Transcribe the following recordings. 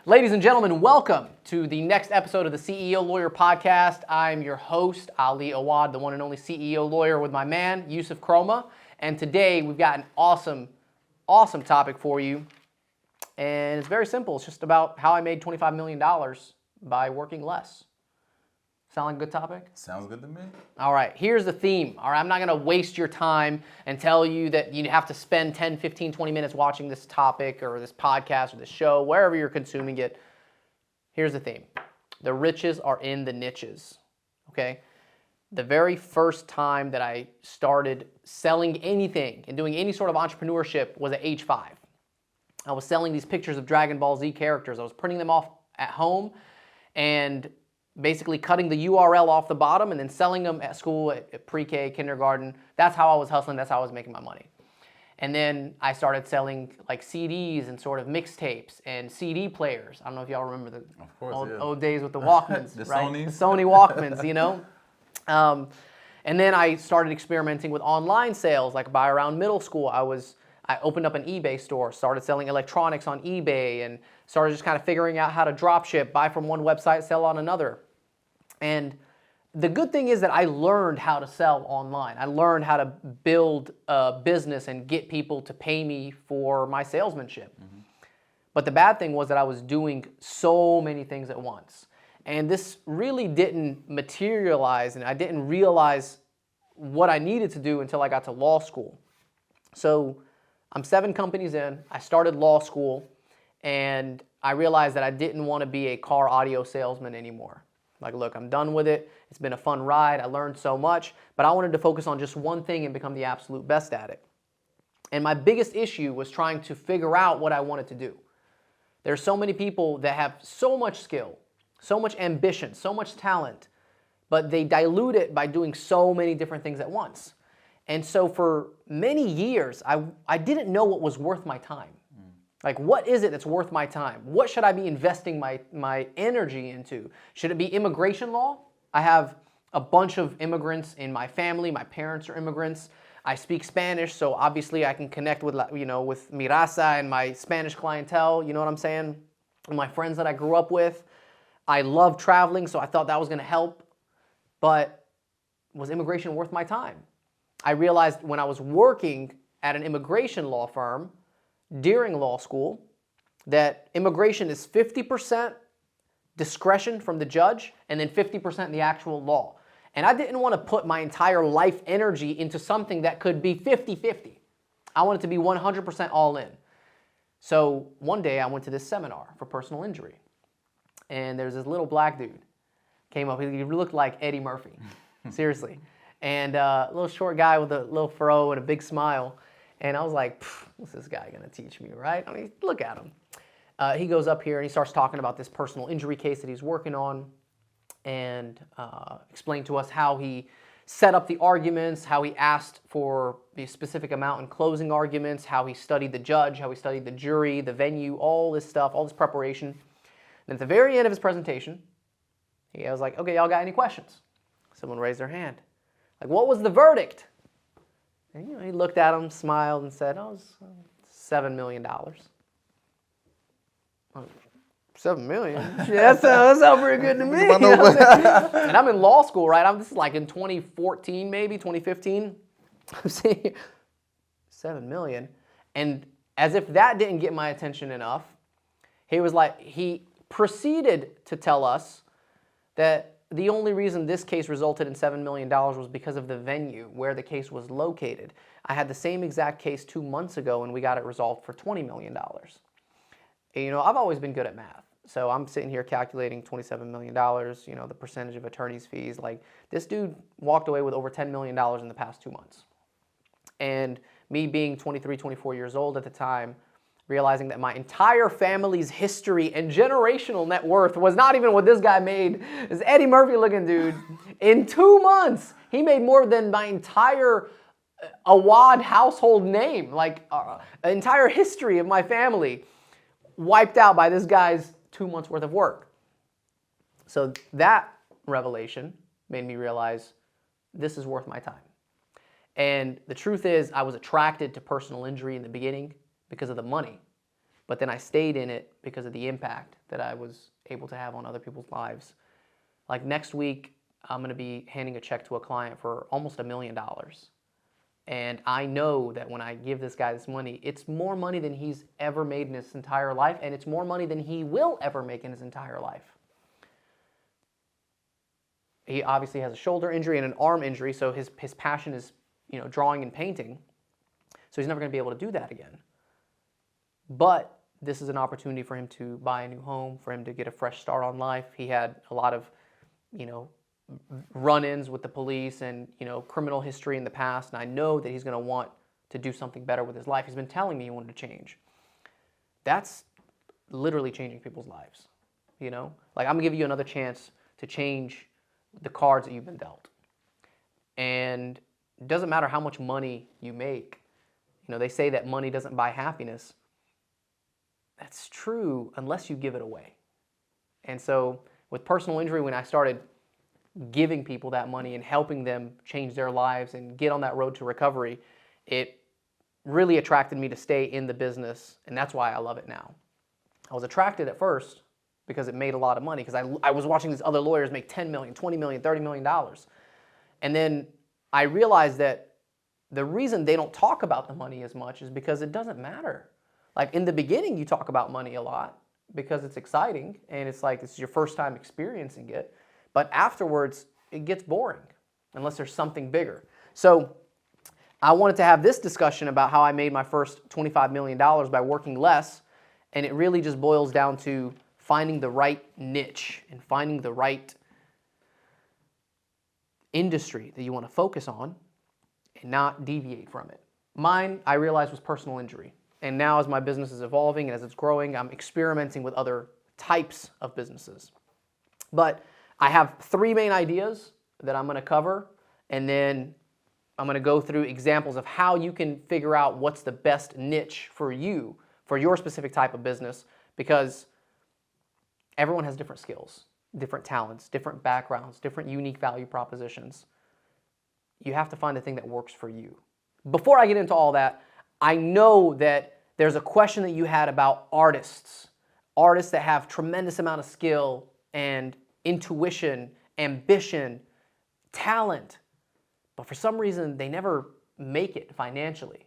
Ladies and gentlemen, welcome to the next episode of the CEO Lawyer Podcast. I'm your host, Ali Awad, the one and only CEO Lawyer, with my man, Yusuf Kroma. And today we've got an awesome topic for you. And it's very simple. It's just about how I made $25 million by working less. Sound like a good topic? Sounds good to me. All right, here's the theme. All right, I'm not going to waste your time and tell you that you have to spend 10, 15, 20 minutes watching this topic or this podcast or this show, wherever you're consuming it. Here's the theme. The riches are in the niches, okay? The very first time that I started selling anything and doing any sort of entrepreneurship was at age 5. I was selling these pictures of Dragon Ball Z characters. I was printing them off at home and basically cutting the URL off the bottom and then selling them at school, at pre-K, kindergarten. That's how I was hustling. That's how I was making my money. And then I started selling like CDs and sort of mixtapes and CD players. I don't know if y'all remember the old days with the Walkmans, the right? Sonys. The Sony Walkmans, you know? And then I started experimenting with online sales. Like by around middle school, I opened up an eBay store, started selling electronics on eBay, and started just kind of figuring out how to drop ship, buy from one website, sell on another. And the good thing is that I learned how to sell online. I learned how to build a business and get people to pay me for my salesmanship. Mm-hmm. But the bad thing was that I was doing so many things at once. And this really didn't materialize, and I didn't realize what I needed to do until I got to law school. So I'm 7 companies in. I started law school, and I realized that I didn't want to be a car audio salesman anymore. Like, look, I'm done with it. It's been a fun ride. I learned so much, but I wanted to focus on just one thing and become the absolute best at it. And my biggest issue was trying to figure out what I wanted to do. There's so many people that have so much skill, so much ambition, so much talent, but they dilute it by doing so many different things at once. And so for many years, I didn't know what was worth my time. Like, what is it that's worth my time? What should I be investing my energy into? Should it be immigration law? I have a bunch of immigrants in my family. My parents are immigrants. I speak Spanish, so obviously I can connect with, with mi raza and my Spanish clientele, you know what I'm saying? And my friends that I grew up with. I love traveling, so I thought that was going to help. But was immigration worth my time? I realized when I was working at an immigration law firm during law school that immigration is 50% discretion from the judge and then 50% the actual law. And I didn't want to put my entire life energy into something that could be 50-50. I wanted to be 100% all in. So one day I went to this seminar for personal injury. And there's this little black dude came up. He looked like Eddie Murphy, seriously. And a little short guy with a little fro and a big smile. And I was like, what's this guy going to teach me, right? I mean, look at him. He goes up here and he starts talking about this personal injury case that he's working on and explained to us how he set up the arguments, how he asked for the specific amount in closing arguments, how he studied the judge, how he studied the jury, the venue, all this stuff, all this preparation. And at the very end of his presentation, he was like, okay, y'all got any questions? Someone raised their hand. Like, what was the verdict? And he looked at him, smiled, and said, oh, it's $7 million. $7 million? Yeah, that sounds pretty good to me. You know and I'm in law school, right? This is like in 2014, maybe, 2015. I'm saying $7 million. And as if that didn't get my attention enough, he proceeded to tell us that the only reason this case resulted in $7 million was because of the venue where the case was located. I had the same exact case 2 months ago, and we got it resolved for $20 million. And, I've always been good at math. So I'm sitting here calculating $27 million, the percentage of attorney's fees. Like, this dude walked away with over $10 million in the past 2 months. And me being 23, 24 years old at the time, realizing that my entire family's history and generational net worth was not even what this guy made. This Eddie Murphy looking dude, in 2 months, he made more than my entire Awad household name, like entire history of my family, wiped out by this guy's 2 months worth of work. So that revelation made me realize this is worth my time. And the truth is, I was attracted to personal injury in the beginning because of the money. But then I stayed in it because of the impact that I was able to have on other people's lives. Like next week, I'm going to be handing a check to a client for almost $1 million. And I know that when I give this guy this money, it's more money than he's ever made in his entire life, and it's more money than he will ever make in his entire life. He obviously has a shoulder injury and an arm injury, so his passion is, drawing and painting. So he's never going to be able to do that again. But this is an opportunity for him to buy a new home, for him to get a fresh start on life. He had a lot of, run-ins with the police and, criminal history in the past, and I know that he's going to want to do something better with his life. He's been telling me he wanted to change. That's literally changing people's lives, Like, I'm going to give you another chance to change the cards that you've been dealt. And it doesn't matter how much money you make. They say that money doesn't buy happiness. That's true unless you give it away. And so with personal injury, when I started giving people that money and helping them change their lives and get on that road to recovery, it really attracted me to stay in the business, and that's why I love it now. I was attracted at first because it made a lot of money, because I was watching these other lawyers make $10 million, $20 million, $30 million. And then I realized that the reason they don't talk about the money as much is because it doesn't matter. Like in the beginning, you talk about money a lot because it's exciting and it's like it's your first time experiencing it. But afterwards, it gets boring unless there's something bigger. So I wanted to have this discussion about how I made my first $25 million by working less. And it really just boils down to finding the right niche and finding the right industry that you want to focus on and not deviate from it. Mine, I realized, was personal injury. And now as my business is evolving and as it's growing, I'm experimenting with other types of businesses. But I have 3 main ideas that I'm going to cover, and then I'm going to go through examples of how you can figure out what's the best niche for you, for your specific type of business, because everyone has different skills, different talents, different backgrounds, different unique value propositions. You have to find the thing that works for you. Before I get into all that, I know that there's a question that you had about artists that have tremendous amount of skill and intuition, ambition, talent, but for some reason they never make it financially.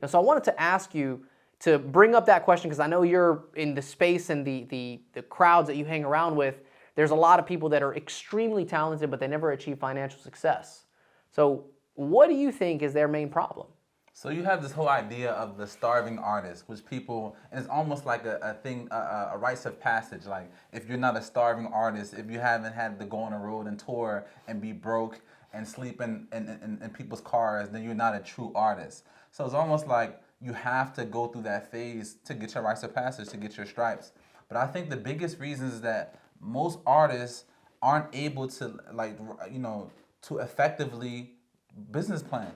So I wanted to ask you to bring up that question, because I know you're in the space and the crowds that you hang around with. There's a lot of people that are extremely talented, but they never achieve financial success. So what do you think is their main problem? So you have this whole idea of the starving artist, which people, and it's almost like a thing, a rites of passage. Like if you're not a starving artist, if you haven't had to go on a road and tour and be broke and sleep in people's cars, then you're not a true artist. So it's almost like you have to go through that phase to get your rites of passage, to get your stripes. But I think the biggest reason is that most artists aren't able to, to effectively business plan.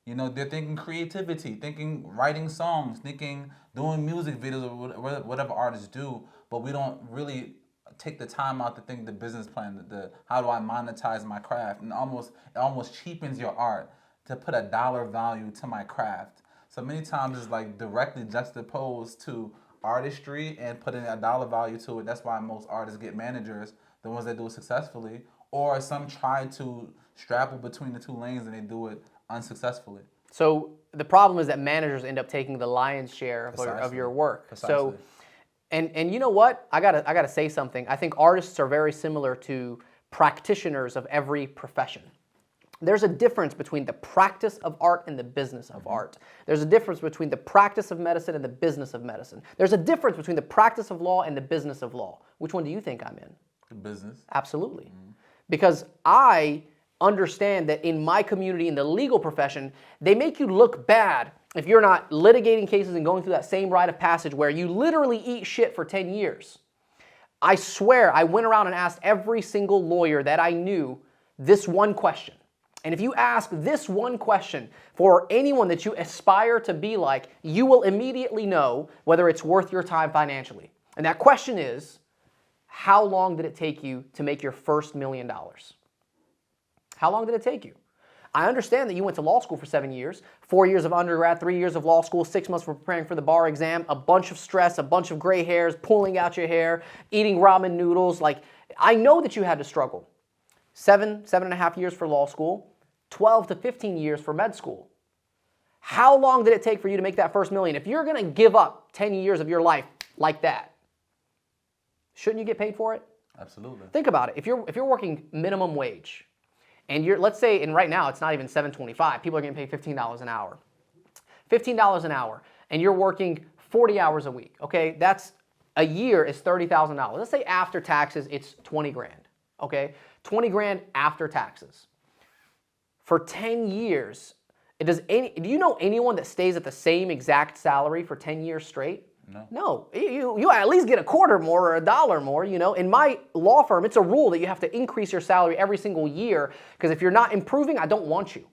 They're thinking creativity, thinking writing songs, thinking doing music videos, or whatever artists do, but we don't really take the time out to think the business plan, the how do I monetize my craft, and it almost cheapens your art to put a dollar value to my craft. So many times it's like directly juxtaposed to artistry and putting a dollar value to it. That's why most artists get managers, the ones that do it successfully, or some try to straddle between the two lanes and they do it unsuccessfully. So the problem is that managers end up taking the lion's share of your work. Precisely. So, and you know what? I gotta say something. I think artists are very similar to practitioners of every profession. There's a difference between the practice of art and the business of art. There's a difference between the practice of medicine and the business of medicine. There's a difference between the practice of law and the business of law. Which one do you think I'm in? The business. Absolutely. Because I understand that in my community, in the legal profession, they make you look bad if you're not litigating cases and going through that same rite of passage where you literally eat shit for 10 years. I swear I went around and asked every single lawyer that I knew this one question. And if you ask this one question for anyone that you aspire to be like, you will immediately know whether it's worth your time financially. And that question is, how long did it take you to make your first $1 million? How long did it take you? I understand that you went to law school for 7 years, 4 years of undergrad, 3 years of law school, 6 months for preparing for the bar exam, a bunch of stress, a bunch of gray hairs, pulling out your hair, eating ramen noodles. Like, I know that you had to struggle. 7.5 years for law school, 12 to 15 years for med school. How long did it take for you to make that first million? If you're going to give up 10 years of your life like that, shouldn't you get paid for it? Absolutely. Think about it. If you're working minimum wage, and let's say, and right now it's not even $7.25, people are getting paid $15 an hour. $15 an hour, and you're working 40 hours a week. Okay, that's a year is $30,000. Let's say after taxes it's 20 grand. Okay, 20 grand after taxes. For 10 years, do you know anyone that stays at the same exact salary for 10 years straight? No. You at least get a quarter more or $1 more, you know. In my law firm, it's a rule that you have to increase your salary every single year, because if you're not improving, I don't want you.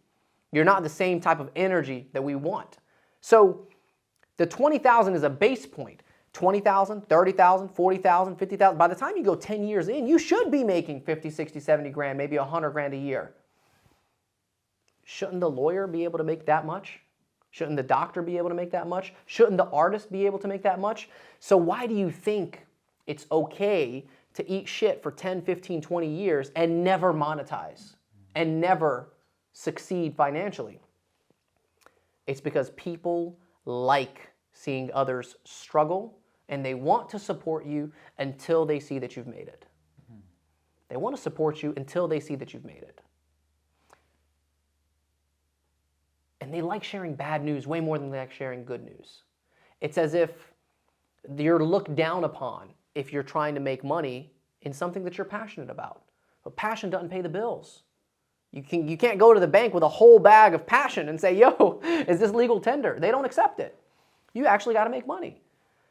You're not the same type of energy that we want. So the 20,000 is a base point. 20,000, 30,000, 40,000, 50,000. By the time you go 10 years in, you should be making 50, 60, 70 grand, maybe 100 grand a year. Shouldn't the lawyer be able to make that much? Shouldn't the doctor be able to make that much? Shouldn't the artist be able to make that much? So why do you think it's okay to eat shit for 10, 15, 20 years and never monetize and never succeed financially? It's because people like seeing others struggle, and they want to support you until they see that you've made it. They want to support you until they see that you've made it. And they like sharing bad news way more than they like sharing good news. It's as if you're looked down upon if you're trying to make money in something that you're passionate about. But passion doesn't pay the bills. You can't go to the bank with a whole bag of passion and say, yo, is this legal tender? They don't accept it. You actually got to make money.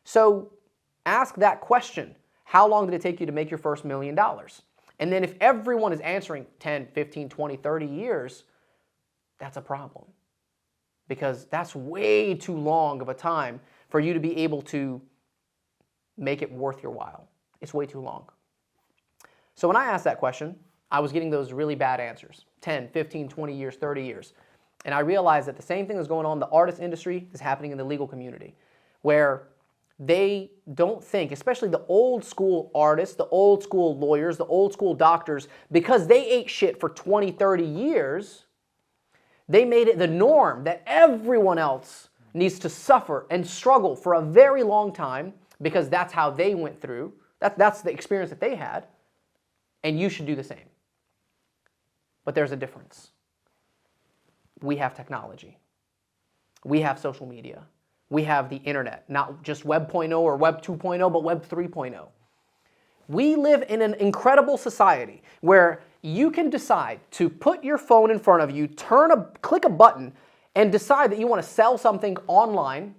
So ask that question. How long did it take you to make your first $1 million? And then if everyone is answering 10, 15, 20, 30 years, that's a problem. Because that's way too long of a time for you to be able to make it worth your while. It's way too long. So when I asked that question, I was getting those really bad answers. 10, 15, 20 years, 30 years. And I realized that the same thing that's going on in the artist industry is happening in the legal community, where they don't think, especially the old school artists, the old school lawyers, the old school doctors, because they ate shit for 20, 30 years, they made it the norm that everyone else needs to suffer and struggle for a very long time, because that's how they went through. That's the experience that they had. And you should do the same. But there's a difference. We have technology. We have social media. We have the internet, not just Web 0.0 or Web 2.0, but Web 3.0. We live in an incredible society where you can decide to put your phone in front of you, click a button, and decide that you want to sell something online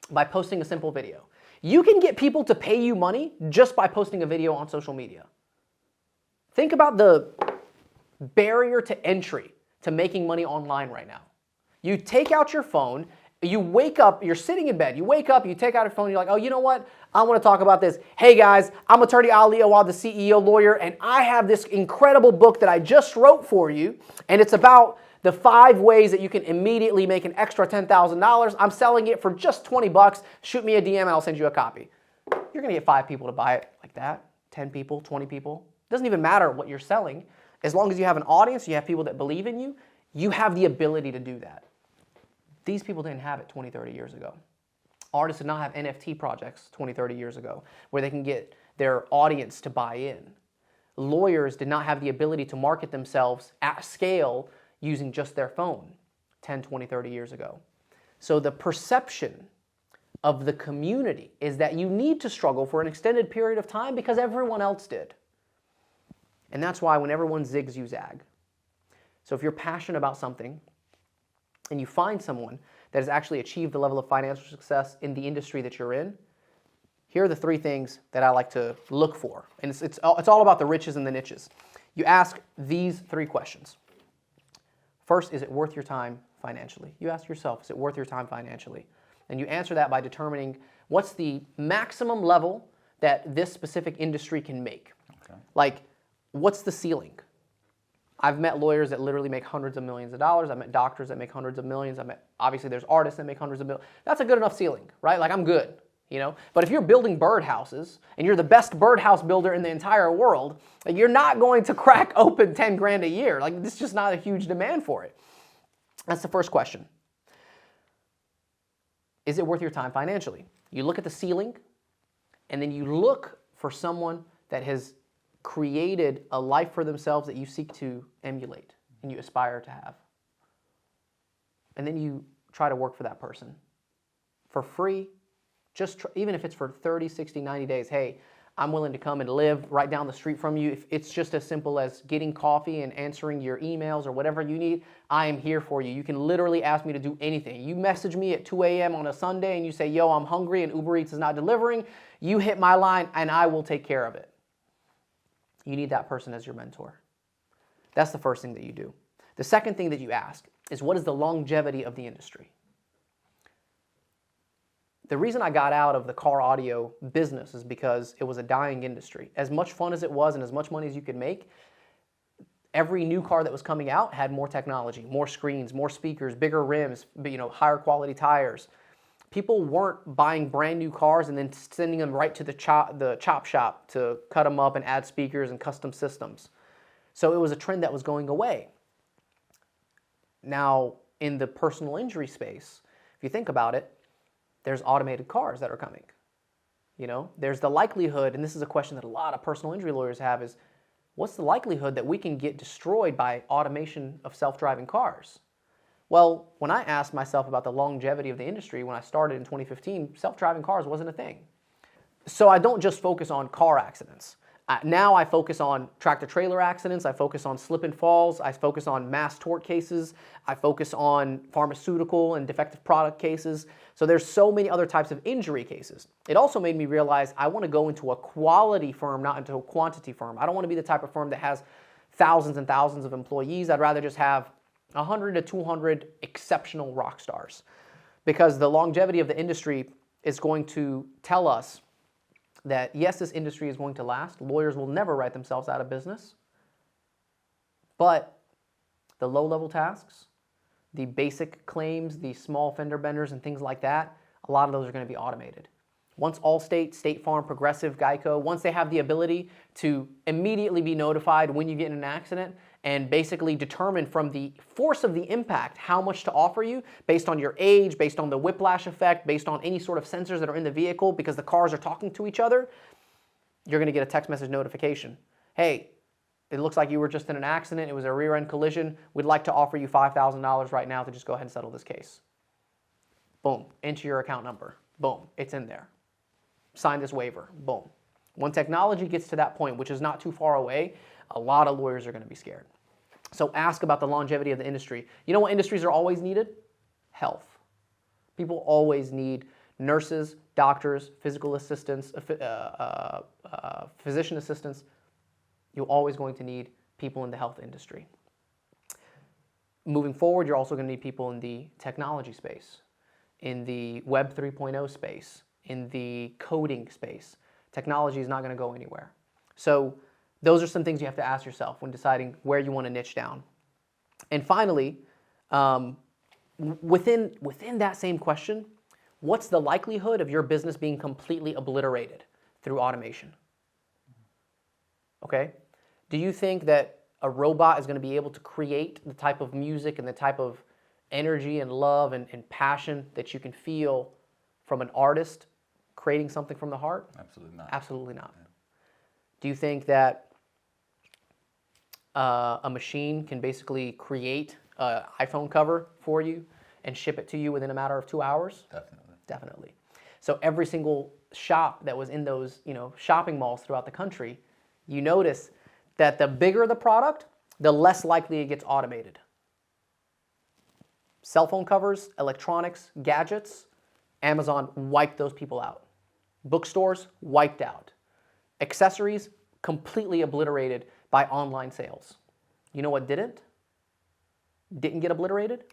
by posting a simple video. You can get people to pay you money just by posting a video on social media. Think about the barrier to entry to making money online right now. You take out your phone, you wake up, you're sitting in bed, you wake up, you take out your phone, you're like, oh, you know what? I want to talk about this. Hey guys, I'm attorney Ali Awad, the CEO lawyer, and I have this incredible book that I just wrote for you, and it's about the 5 ways that you can immediately make an extra $10,000. I'm selling it for just $20. Shoot me a DM and I'll send you a copy. You're going to get 5 people to buy it like that, 10 people, 20 people. It doesn't even matter what you're selling. As long as you have an audience, you have people that believe in you, you have the ability to do that. These people didn't have it 20, 30 years ago. Artists did not have NFT projects 20, 30 years ago where they can get their audience to buy in. Lawyers did not have the ability to market themselves at scale using just their phone 10, 20, 30 years ago. So the perception of the community is that you need to struggle for an extended period of time because everyone else did. And that's why when everyone zigs, you zag. So if you're passionate about something and you find someone that has actually achieved the level of financial success in the industry that you're in, here are the 3 things that I like to look for. And it's all about the riches and the niches. You ask these 3 questions. First, is it worth your time financially? You ask yourself, is it worth your time financially? And you answer that by determining what's the maximum level that this specific industry can make. Okay. Like, what's the ceiling? I've met lawyers that literally make hundreds of millions of dollars. I've met doctors that make hundreds of millions. Obviously, there's artists that make hundreds of millions. That's a good enough ceiling, right? Like, I'm good, you know? But if you're building birdhouses and you're the best birdhouse builder in the entire world, you're not going to crack open 10 grand a year. Like, there's just not a huge demand for it. That's the first question. Is it worth your time financially? You look at the ceiling, and then you look for someone that has created a life for themselves that you seek to emulate and you aspire to have. And then you try to work for that person for free, even if it's for 30, 60, 90 days. Hey, I'm willing to come and live right down the street from you. If it's just as simple as getting coffee and answering your emails or whatever you need, I am here for you. You can literally ask me to do anything. You message me at 2 a.m. on a Sunday and you say, yo, I'm hungry and Uber Eats is not delivering. You hit my line and I will take care of it. You need that person as your mentor. That's the first thing that you do. The second thing that you ask is, what is the longevity of the industry? The reason I got out of the car audio business is because it was a dying industry. As much fun as it was and as much money as you could make, every new car that was coming out had more technology, more screens, more speakers, bigger rims, higher quality tires. People weren't buying brand new cars and then sending them right to the chop shop to cut them up and add speakers and custom systems. So it was a trend that was going away. Now, in the personal injury space, if you think about it, there's automated cars that are coming. There's the likelihood, and this is a question that a lot of personal injury lawyers have, is what's the likelihood that we can get destroyed by automation of self-driving cars? Well, when I asked myself about the longevity of the industry when I started in 2015, self-driving cars wasn't a thing. So I don't just focus on car accidents. Now I focus on tractor-trailer accidents, I focus on slip and falls, I focus on mass tort cases, I focus on pharmaceutical and defective product cases. So there's so many other types of injury cases. It also made me realize I want to go into a quality firm, not into a quantity firm. I don't want to be the type of firm that has thousands and thousands of employees. I'd rather just have 100 to 200 exceptional rock stars, because the longevity of the industry is going to tell us that, yes, this industry is going to last. Lawyers will never write themselves out of business. But the low-level tasks, the basic claims, the small fender benders and things like that, a lot of those are going to be automated. Once Allstate, State Farm, Progressive, Geico, once they have the ability to immediately be notified when you get in an accident and basically determine from the force of the impact how much to offer you based on your age, based on the whiplash effect, based on any sort of sensors that are in the vehicle because the cars are talking to each other, you're going to get a text message notification. Hey, it looks like you were just in an accident. It was a rear-end collision. We'd like to offer you $5,000 right now to just go ahead and settle this case. Boom. Enter your account number. Boom. It's in there. Sign this waiver. Boom. When technology gets to that point, which is not too far away, a lot of lawyers are going to be scared. So ask about the longevity of the industry. You know what industries are always needed? Health. People always need nurses, doctors, physical assistants, physician assistants. You're always going to need people in the health industry. Moving forward, you're also going to need people in the technology space, in the Web 3.0 space, in the coding space. Technology is not going to go anywhere. So those are some things you have to ask yourself when deciding where you want to niche down. And finally, within that same question, what's the likelihood of your business being completely obliterated through automation? Okay? Do you think that a robot is going to be able to create the type of music and the type of energy and love and passion that you can feel from an artist creating something from the heart? Absolutely not. Absolutely not. Yeah. Do you think that a machine can basically create an iPhone cover for you and ship it to you within a matter of 2 hours? Definitely. Definitely. So every single shop that was in those, shopping malls throughout the country, you notice that the bigger the product, the less likely it gets automated. Cell phone covers, electronics, gadgets, Amazon wiped those people out. Bookstores wiped out. Accessories completely obliterated by online sales. You know what didn't? Didn't get obliterated?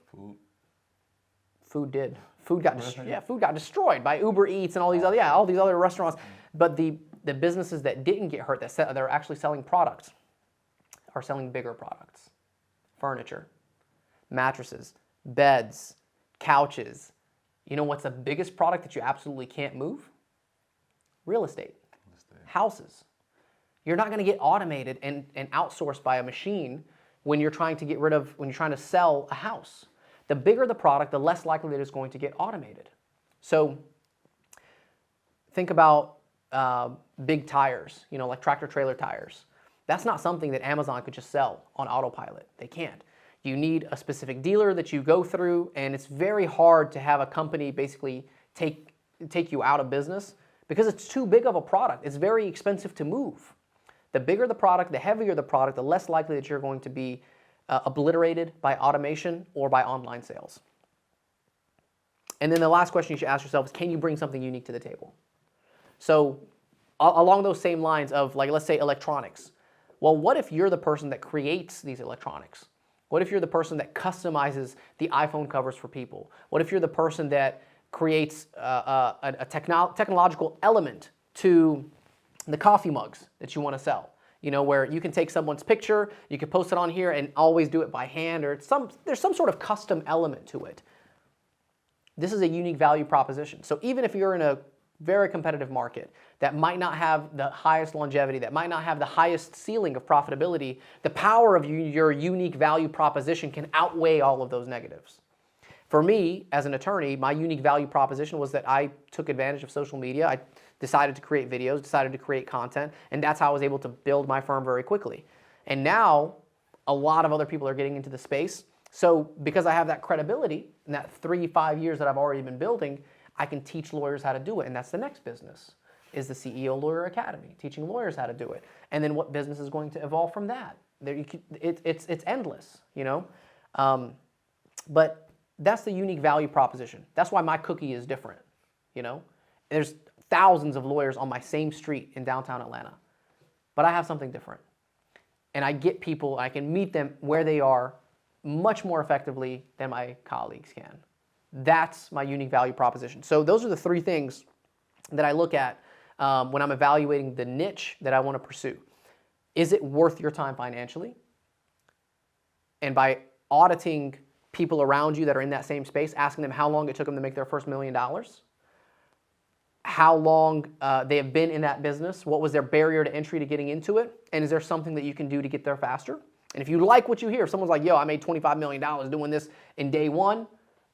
Food did. Food got destroyed by Uber Eats and all these other restaurants. But the businesses that didn't get hurt, that are actually selling products, are selling bigger products. Furniture, mattresses, beds, couches. You know what's the biggest product that you absolutely can't move? Real estate. Houses. You're not going to get automated and outsourced by a machine when you're trying to sell a house. The bigger the product, the less likely that it's going to get automated. So think about big tires, like tractor trailer tires. That's not something that Amazon could just sell on autopilot. They can't. You need a specific dealer that you go through, and it's very hard to have a company basically take you out of business because it's too big of a product. It's very expensive to move. The bigger the product, the heavier the product, the less likely that you're going to be obliterated by automation or by online sales. And then the last question you should ask yourself is, can you bring something unique to the table? So along those same lines of, like, let's say electronics. Well, what if you're the person that creates these electronics? What if you're the person that customizes the iPhone covers for people? What if you're the person that creates a technological element to the coffee mugs that you want to sell? Where you can take someone's picture, you can post it on here and always do it by hand, or there's some sort of custom element to it. This is a unique value proposition. So even if you're in a very competitive market that might not have the highest longevity, that might not have the highest ceiling of profitability, the power of your unique value proposition can outweigh all of those negatives. For me, as an attorney, my unique value proposition was that I took advantage of social media. I decided to create videos, decided to create content, and that's how I was able to build my firm very quickly. And now, a lot of other people are getting into the space. So because I have that credibility and that 3-5 years that I've already been building, I can teach lawyers how to do it. And that's the next business, is the CEO Lawyer Academy, teaching lawyers how to do it. And then what business is going to evolve from that? It's endless, But that's the unique value proposition. That's why my cookie is different, There's thousands of lawyers on my same street in downtown Atlanta, but I have something different. And I get people, I can meet them where they are much more effectively than my colleagues can. That's my unique value proposition. So those are the three things that I look at when I'm evaluating the niche that I want to pursue. Is it worth your time financially? And by auditing people around you that are in that same space, asking them how long it took them to make their first $1 million, how long they have been in that business, what was their barrier to entry to getting into it, and is there something that you can do to get there faster? And if you like what you hear, if someone's like, yo, I made $25 million doing this in day one,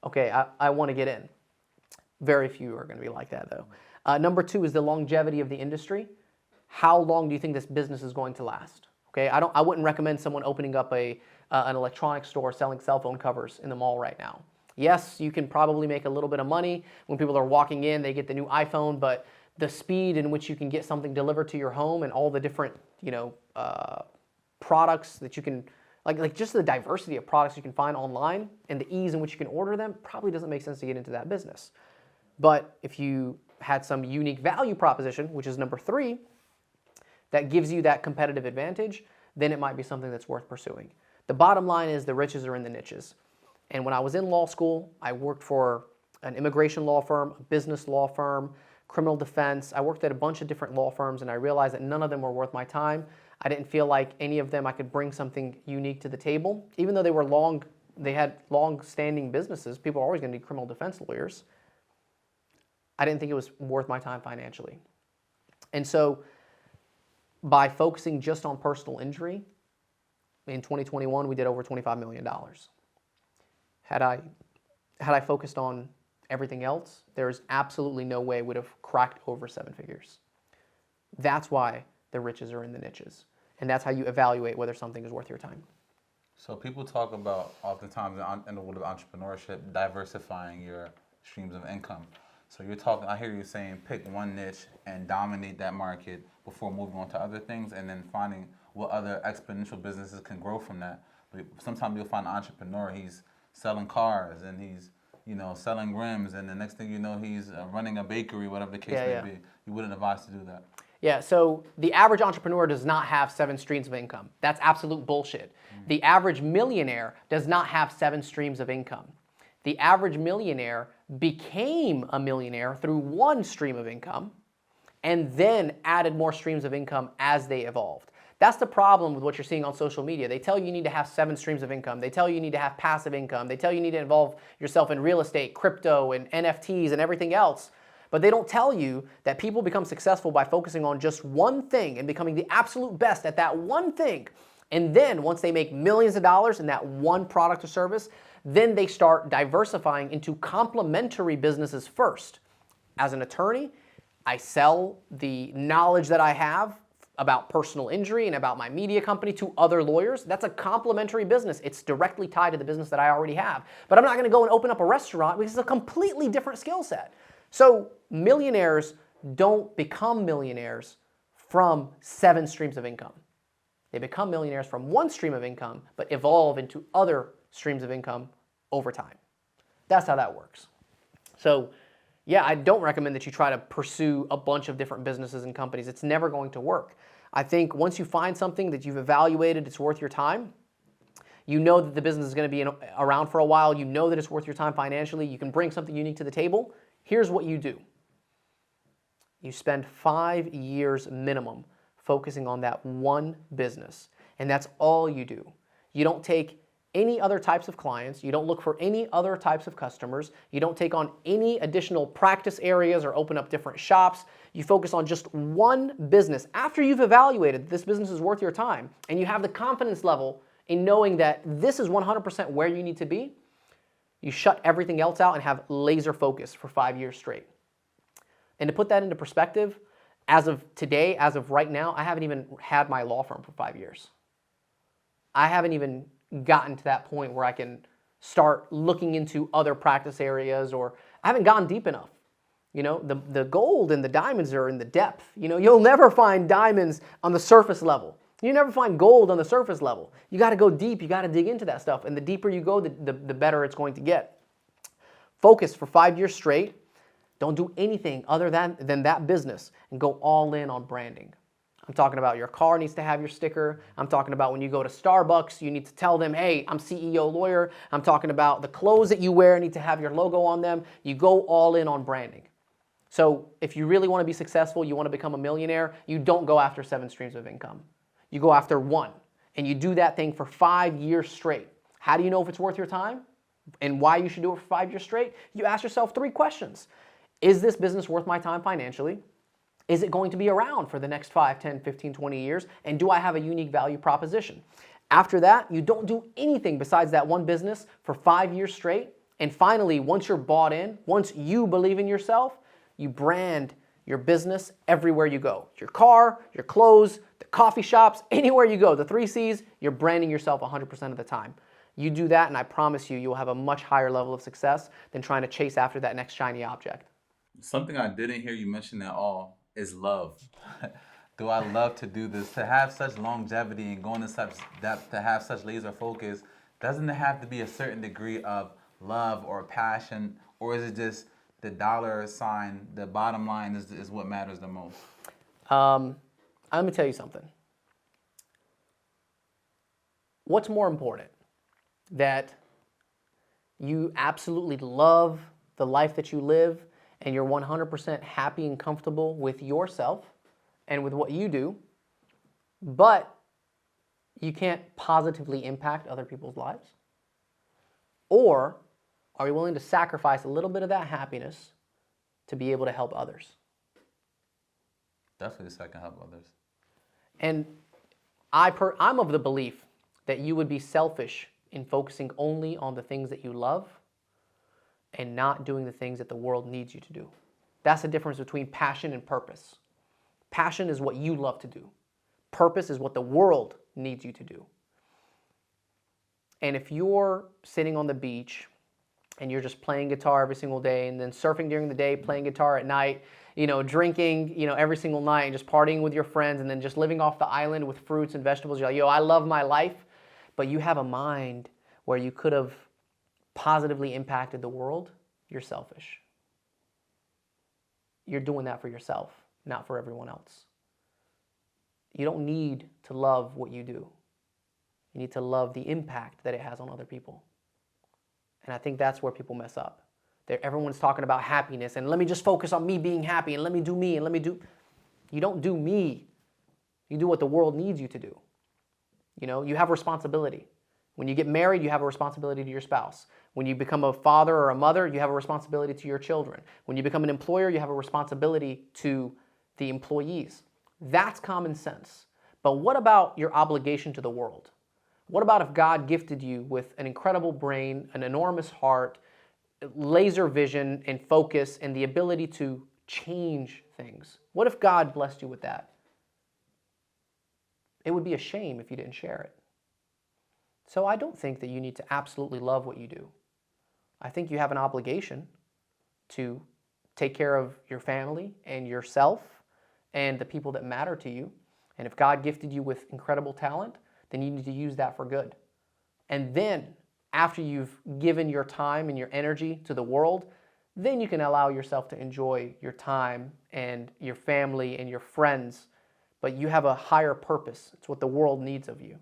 okay, I want to get in. Very few are going to be like that, though. Number two is the longevity of the industry. How long do you think this business is going to last? Okay, I wouldn't recommend someone opening up an electronics store selling cell phone covers in the mall right now. Yes, you can probably make a little bit of money. When people are walking in, they get the new iPhone, but the speed in which you can get something delivered to your home and all the different, products that you can, like just the diversity of products you can find online and the ease in which you can order them probably doesn't make sense to get into that business. But if you had some unique value proposition, which is number three, that gives you that competitive advantage, then it might be something that's worth pursuing. The bottom line is the riches are in the niches. And when I was in law school, I worked for an immigration law firm, a business law firm, criminal defense. I worked at a bunch of different law firms, and I realized that none of them were worth my time. I didn't feel like any of them I could bring something unique to the table. Even though they had long-standing businesses, people are always going to need criminal defense lawyers. I didn't think it was worth my time financially. And so by focusing just on personal injury, in 2021, we did over $25 million. Had I focused on everything else, there's absolutely no way I would have cracked over 7 figures. That's why the riches are in the niches. And that's how you evaluate whether something is worth your time. So people talk about, oftentimes in the world of entrepreneurship, diversifying your streams of income. So I hear you saying pick one niche and dominate that market before moving on to other things, and then finding what other exponential businesses can grow from that. But sometimes you'll find an entrepreneur, he's selling cars and he's selling rims, and the next thing you know, he's running a bakery, whatever the case may be. You wouldn't advise to do that. Yeah, so the average entrepreneur does not have 7 streams of income. That's absolute bullshit. The average millionaire does not have 7 streams of income. The average millionaire became a millionaire through 1 stream of income and then added more streams of income as they evolved. That's the problem with what you're seeing on social media. They tell you need to have 7 streams of income. They tell you need to have passive income. They tell you need to involve yourself in real estate, crypto, and NFTs and everything else. But they don't tell you that people become successful by focusing on just one thing and becoming the absolute best at that one thing. And then once they make millions of dollars in that one product or service, then they start diversifying into complementary businesses first. As an attorney, I sell the knowledge that I have about personal injury and about my media company to other lawyers. That's a complementary business. It's directly tied to the business that I already have. But I'm not going to go and open up a restaurant because it's a completely different skill set. So millionaires don't become millionaires from 7 streams of income. They become millionaires from one stream of income, but evolve into other streams of income over time. That's how that works. So yeah, I don't recommend that you try to pursue a bunch of different businesses and companies. It's never going to work. I think once you find something that you've evaluated, it's worth your time, you know that the business is going to be around for a while, you know that it's worth your time financially, you can bring something unique to the table, here's what you do. You spend 5 years minimum focusing on that one business, and that's all you do. You don't take any other types of clients, you don't look for any other types of customers, you don't take on any additional practice areas or open up different shops. You focus on just one business. After you've evaluated this business is worth your time and you have the confidence level in knowing that this is 100% where you need to be, you shut everything else out and have laser focus for 5 years straight. And to put that into perspective, as of today, as of right now, I haven't even had my law firm for 5 years. I haven't even gotten to that point where I can start looking into other practice areas, or I haven't gone deep enough. You know, the gold and the diamonds are in the depth. You know, you'll never find diamonds on the surface level. You never find gold on the surface level. You got to go deep. You got to dig into that stuff. And the deeper you go, the better it's going to get. Focus for 5 years straight. Don't do anything other than that business and go all in on branding. I'm talking about your car needs to have your sticker. I'm talking about when you go to Starbucks, you need to tell them, hey, I'm CEO lawyer. I'm talking about the clothes that you wear need to have your logo on them. You go all in on branding. So if you really want to be successful, you want to become a millionaire, you don't go after 7 streams of income. You go after one, and you do that thing for 5 years straight. How do you know if it's worth your time and why you should do it for 5 years straight? You ask yourself 3 questions. Is this business worth my time financially? Is it going to be around for the next 5, 10, 15, 20 years? And do I have a unique value proposition? After that, you don't do anything besides that one business for 5 years straight. And finally, once you're bought in, once you believe in yourself, you brand your business everywhere you go. Your car, your clothes, the coffee shops, anywhere you go. The 3 C's, you're branding yourself 100% of the time. You do that, and I promise you, you'll have a much higher level of success than trying to chase after that next shiny object. Something I didn't hear you mention at all is love. Do I love to do this? To have such longevity and go into such depth, to have such laser focus, doesn't it have to be a certain degree of love or passion, or is it just the dollar sign, the bottom line is what matters the most? Let me tell you something. What's more important? That you absolutely love the life that you live and you're 100% happy and comfortable with yourself and with what you do, but you can't positively impact other people's lives? Or are you willing to sacrifice a little bit of that happiness to be able to help others? Definitely the second, help others. And I'm of the belief that you would be selfish in focusing only on the things that you love and not doing the things that the world needs you to do. That's the difference between passion and purpose. Passion is what you love to do. Purpose is what the world needs you to do. And if you're sitting on the beach and you're just playing guitar every single day and then surfing during the day, playing guitar at night, drinking, every single night and just partying with your friends and then just living off the island with fruits and vegetables, you're like, I love my life, but you have a mind where you could have positively impacted the world, you're selfish. You're doing that for yourself, not for everyone else. You don't need to love what you do. You need to love the impact that it has on other people. And I think that's where people mess up. Everyone's talking about happiness and let me just focus on me being happy and let me do me and let me do. You don't do me. You do what the world needs you to do. You know, you have responsibility. When you get married, you have a responsibility to your spouse. When you become a father or a mother, you have a responsibility to your children. When you become an employer, you have a responsibility to the employees. That's common sense. But what about your obligation to the world? What about if God gifted you with an incredible brain, an enormous heart, laser vision and focus, and the ability to change things? What if God blessed you with that? It would be a shame if you didn't share it. So I don't think that you need to absolutely love what you do. I think you have an obligation to take care of your family and yourself and the people that matter to you. And if God gifted you with incredible talent, then you need to use that for good. And then, after you've given your time and your energy to the world, then you can allow yourself to enjoy your time and your family and your friends. But you have a higher purpose. It's what the world needs of you.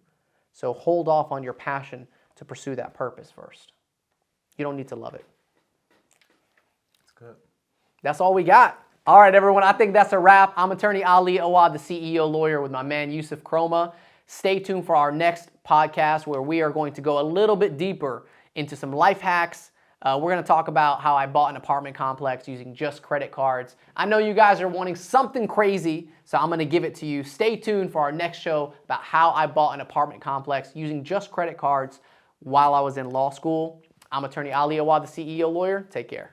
So hold off on your passion to pursue that purpose first. You don't need to love it. That's good. That's all we got. All right, everyone, I think that's a wrap. I'm attorney Ali Awad, the CEO lawyer, with my man Yusuf Kroma. Stay tuned for our next podcast where we are going to go a little bit deeper into some life hacks. We're going to talk about how I bought an apartment complex using just credit cards. I know you guys are wanting something crazy, so I'm going to give it to you. Stay tuned for our next show about how I bought an apartment complex using just credit cards while I was in law school. I'm attorney Ali Awad, the CEO lawyer. Take care.